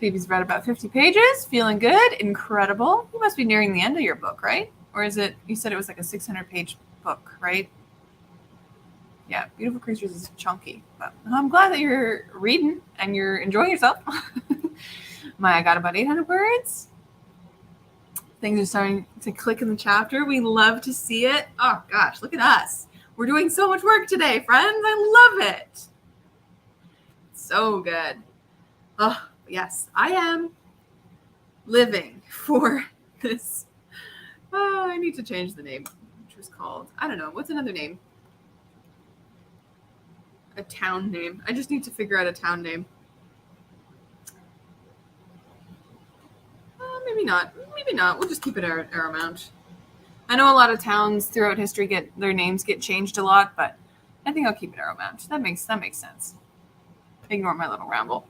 Phoebe's read about 50 pages. Feeling good. Incredible. You must be nearing the end of your book, right? Or is it, you said it was like a 600-page book, right? Yeah, Beautiful Creatures is chunky. But I'm glad that you're reading and you're enjoying yourself. Maya got about 800 words. Things are starting to click in the chapter. We love to see it. Oh, gosh, look at us. We're doing so much work today, friends. I love it. So good. Oh, yes, I am living for this. Oh, I need to change the name, which was called, I don't know, what's another name? A town name. I just need to figure out a town name. Maybe not. Maybe not. We'll just keep it Aramount. I know a lot of towns throughout history their names get changed a lot, but I think I'll keep it Aramount. That makes sense. Ignore my little ramble.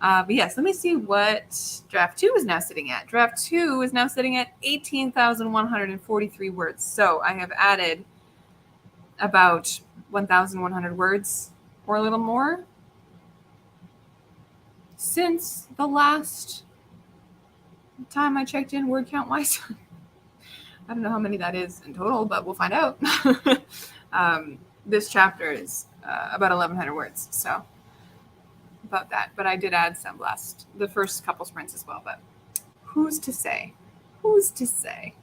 But yes, let me see what draft 2 is now sitting at. Draft 2 is now sitting at 18,143 words. So I have added about 1,100 words or a little more since the last time I checked in word count wise. I don't know how many that is in total, but we'll find out. This chapter is about 1,100 words. So about that, but I did add some the first couple sprints as well, but who's to say? Who's to say?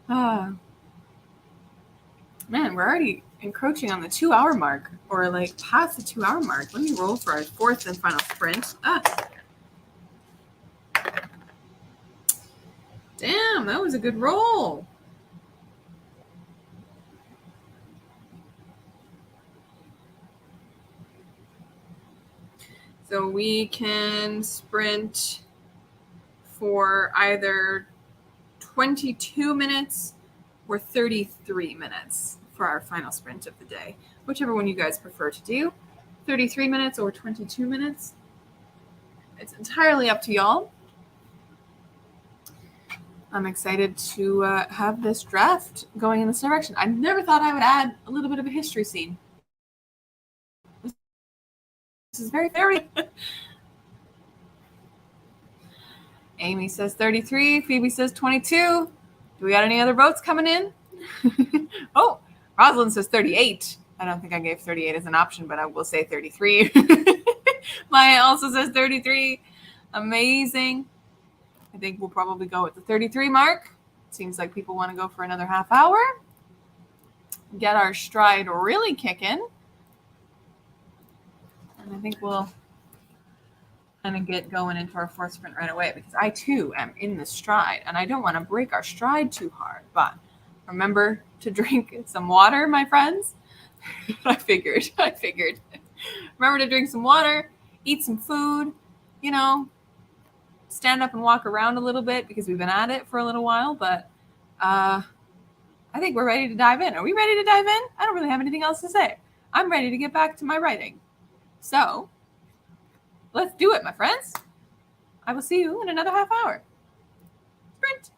Man, we're already encroaching on the 2-hour mark, or like past the 2-hour mark. Let me roll for our fourth and final sprint. Damn, that was a good roll. So we can sprint for either 22 minutes or 33 minutes for our final sprint of the day, whichever one you guys prefer to do. 33 minutes or 22 minutes. It's entirely up to y'all. I'm excited to have this draft going in this direction. I never thought I would add a little bit of a history scene. This is very, very... Amy says 33. Phoebe says 22. Do we got any other votes coming in? Oh, Rosalind says 38. I don't think I gave 38 as an option, but I will say 33. Maya also says 33. Amazing. I think we'll probably go at the 33 mark. Seems like people want to go for another half hour. Get our stride really kicking. And I think we'll kind of get going into our fourth sprint right away, because I too am in the stride and I don't want to break our stride too hard. But remember to drink some water, my friends. I figured. Remember to drink some water, eat some food, stand up and walk around a little bit, because we've been at it for a little while. But I think we're ready to dive in. Are we ready to dive in? I don't really have anything else to say. I'm ready to get back to my writing. So let's do it, my friends. I will see you in another half hour. Sprint.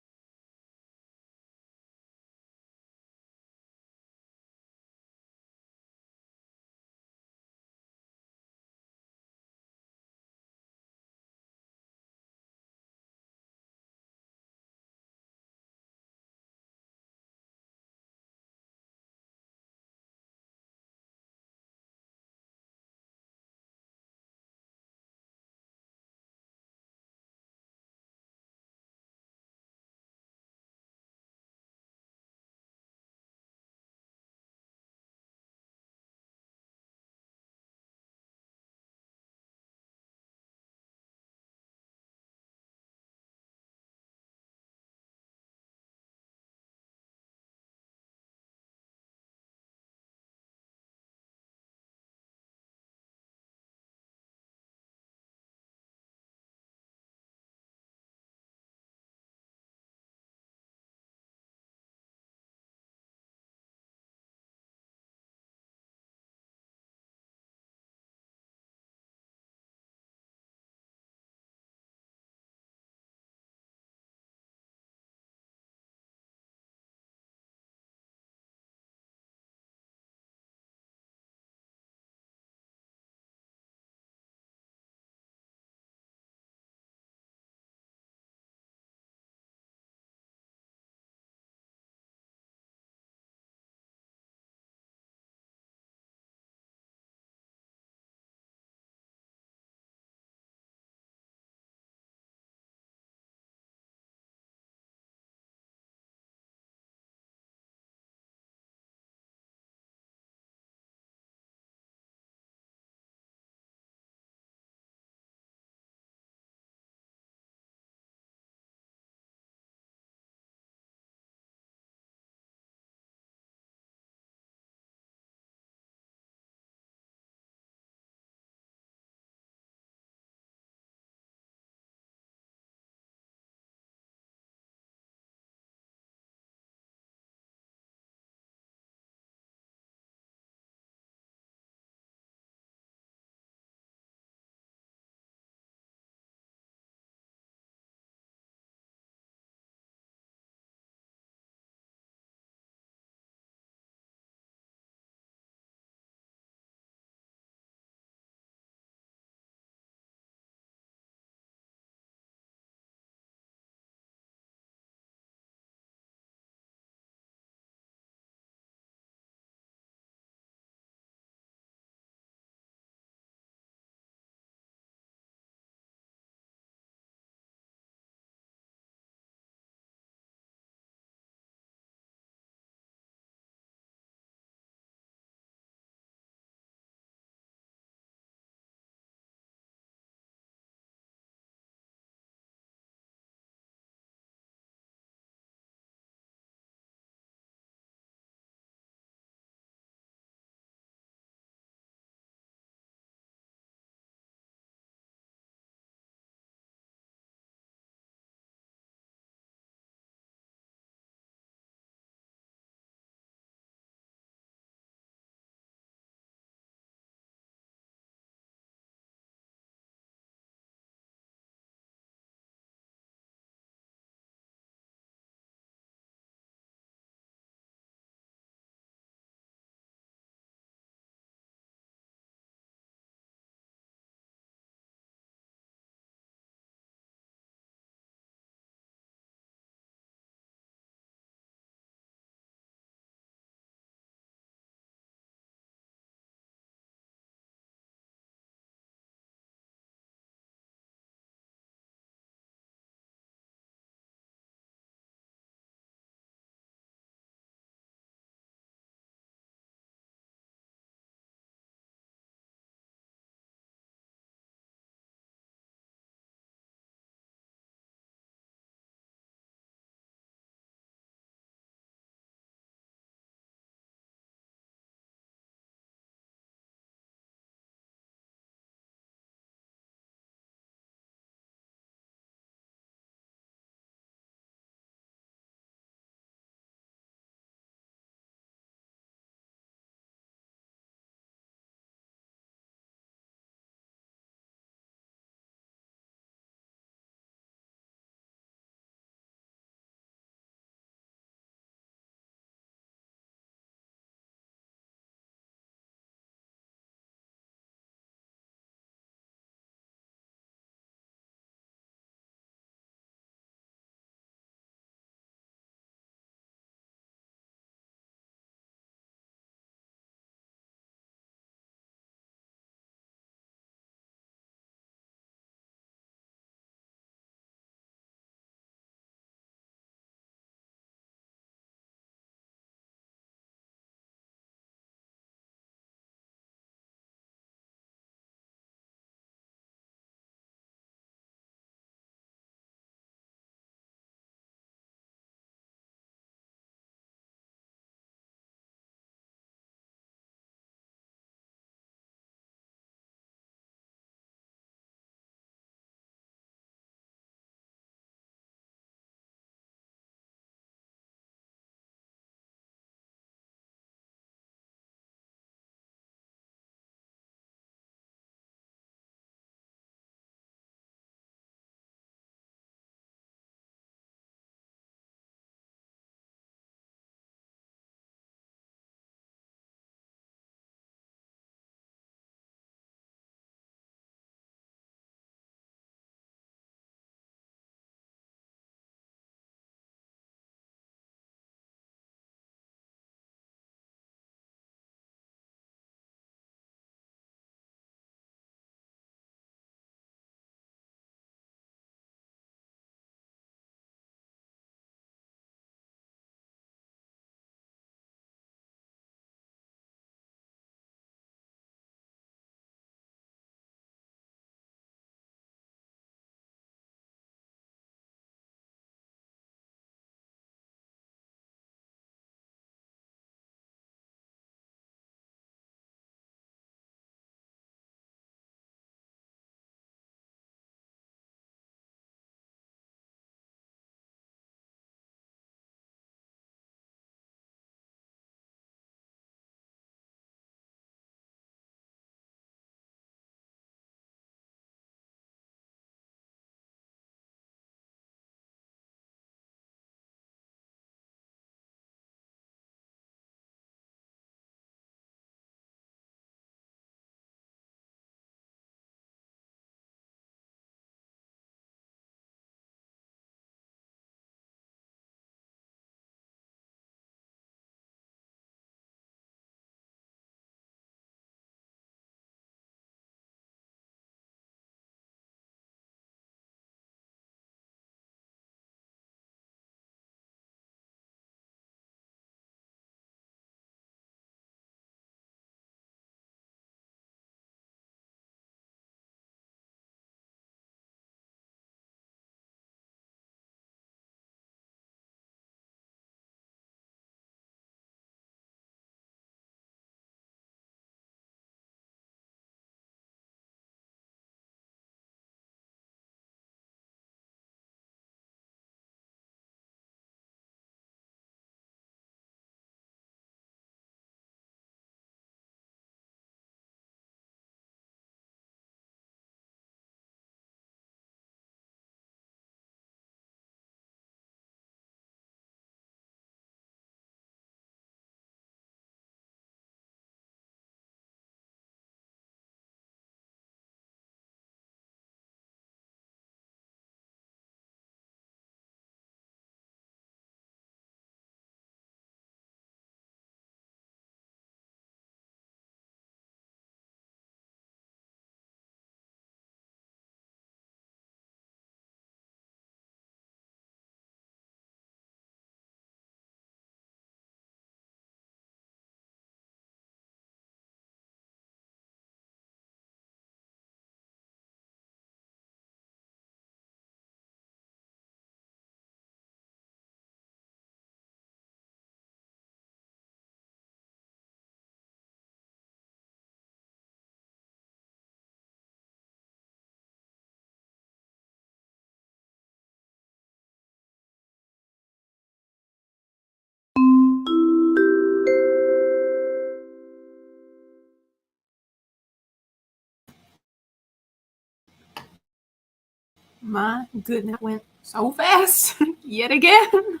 My goodness, that went so fast yet again.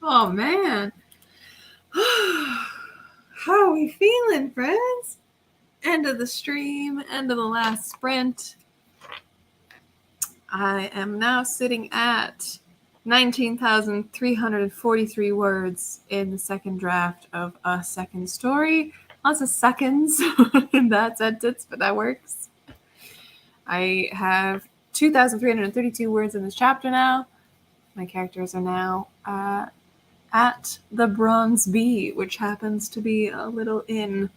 Oh man. How are we feeling, friends? End of the stream, end of the last sprint. I am now sitting at 19,343 words in the second draft of a second story. Lots of seconds in that sentence, but that works. I have 2,332 words in this chapter now. My characters are now at the Bronze Bee, which happens to be a little inn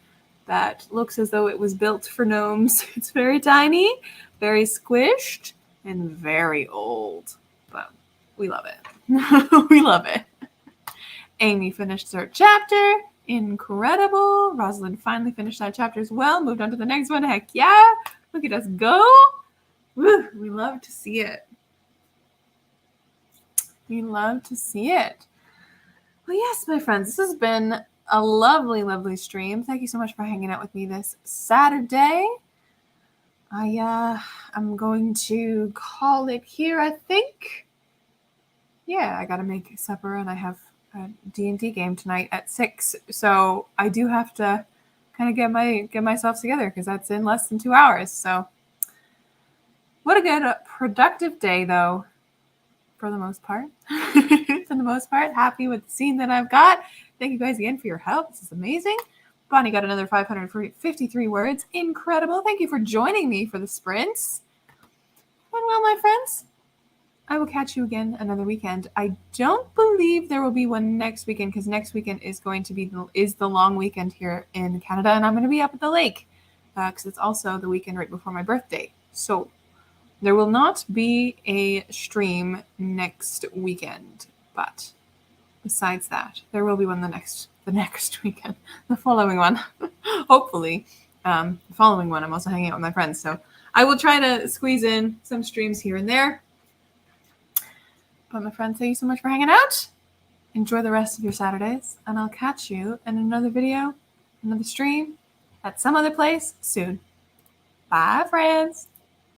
that looks as though it was built for gnomes. It's very tiny, very squished, and very old. But we love it. We love it. Amy finished her chapter. Incredible. Rosalind finally finished that chapter as well. Moved on to the next one. Heck yeah. Look at us go. Woo, we love to see it. We love to see it. Well, yes, my friends, this has been a lovely, lovely stream. Thank you so much for hanging out with me this Saturday. I'm going to call it here, I think. Yeah, I gotta make supper, and I have a D&D game tonight at 6, so I do have to kind of get myself together because that's in less than 2 hours. So, what a good, productive day, though. For the most part. For the most part, happy with the scene that I've got. Thank you guys again for your help. This is amazing. Bonnie got another 553 words. Incredible. Thank you for joining me for the sprints. And well, my friends, I will catch you again another weekend. I don't believe there will be one next weekend because next weekend is going to be the long weekend here in Canada, and I'm going to be up at the lake because it's also the weekend right before my birthday. So there will not be a stream next weekend, but besides that, there will be one the next weekend, the following one, hopefully. The following one, I'm also hanging out with my friends, so I will try to squeeze in some streams here and there. But my friends, thank you so much for hanging out. Enjoy the rest of your Saturdays, and I'll catch you in another video, another stream, at some other place soon. Bye, friends.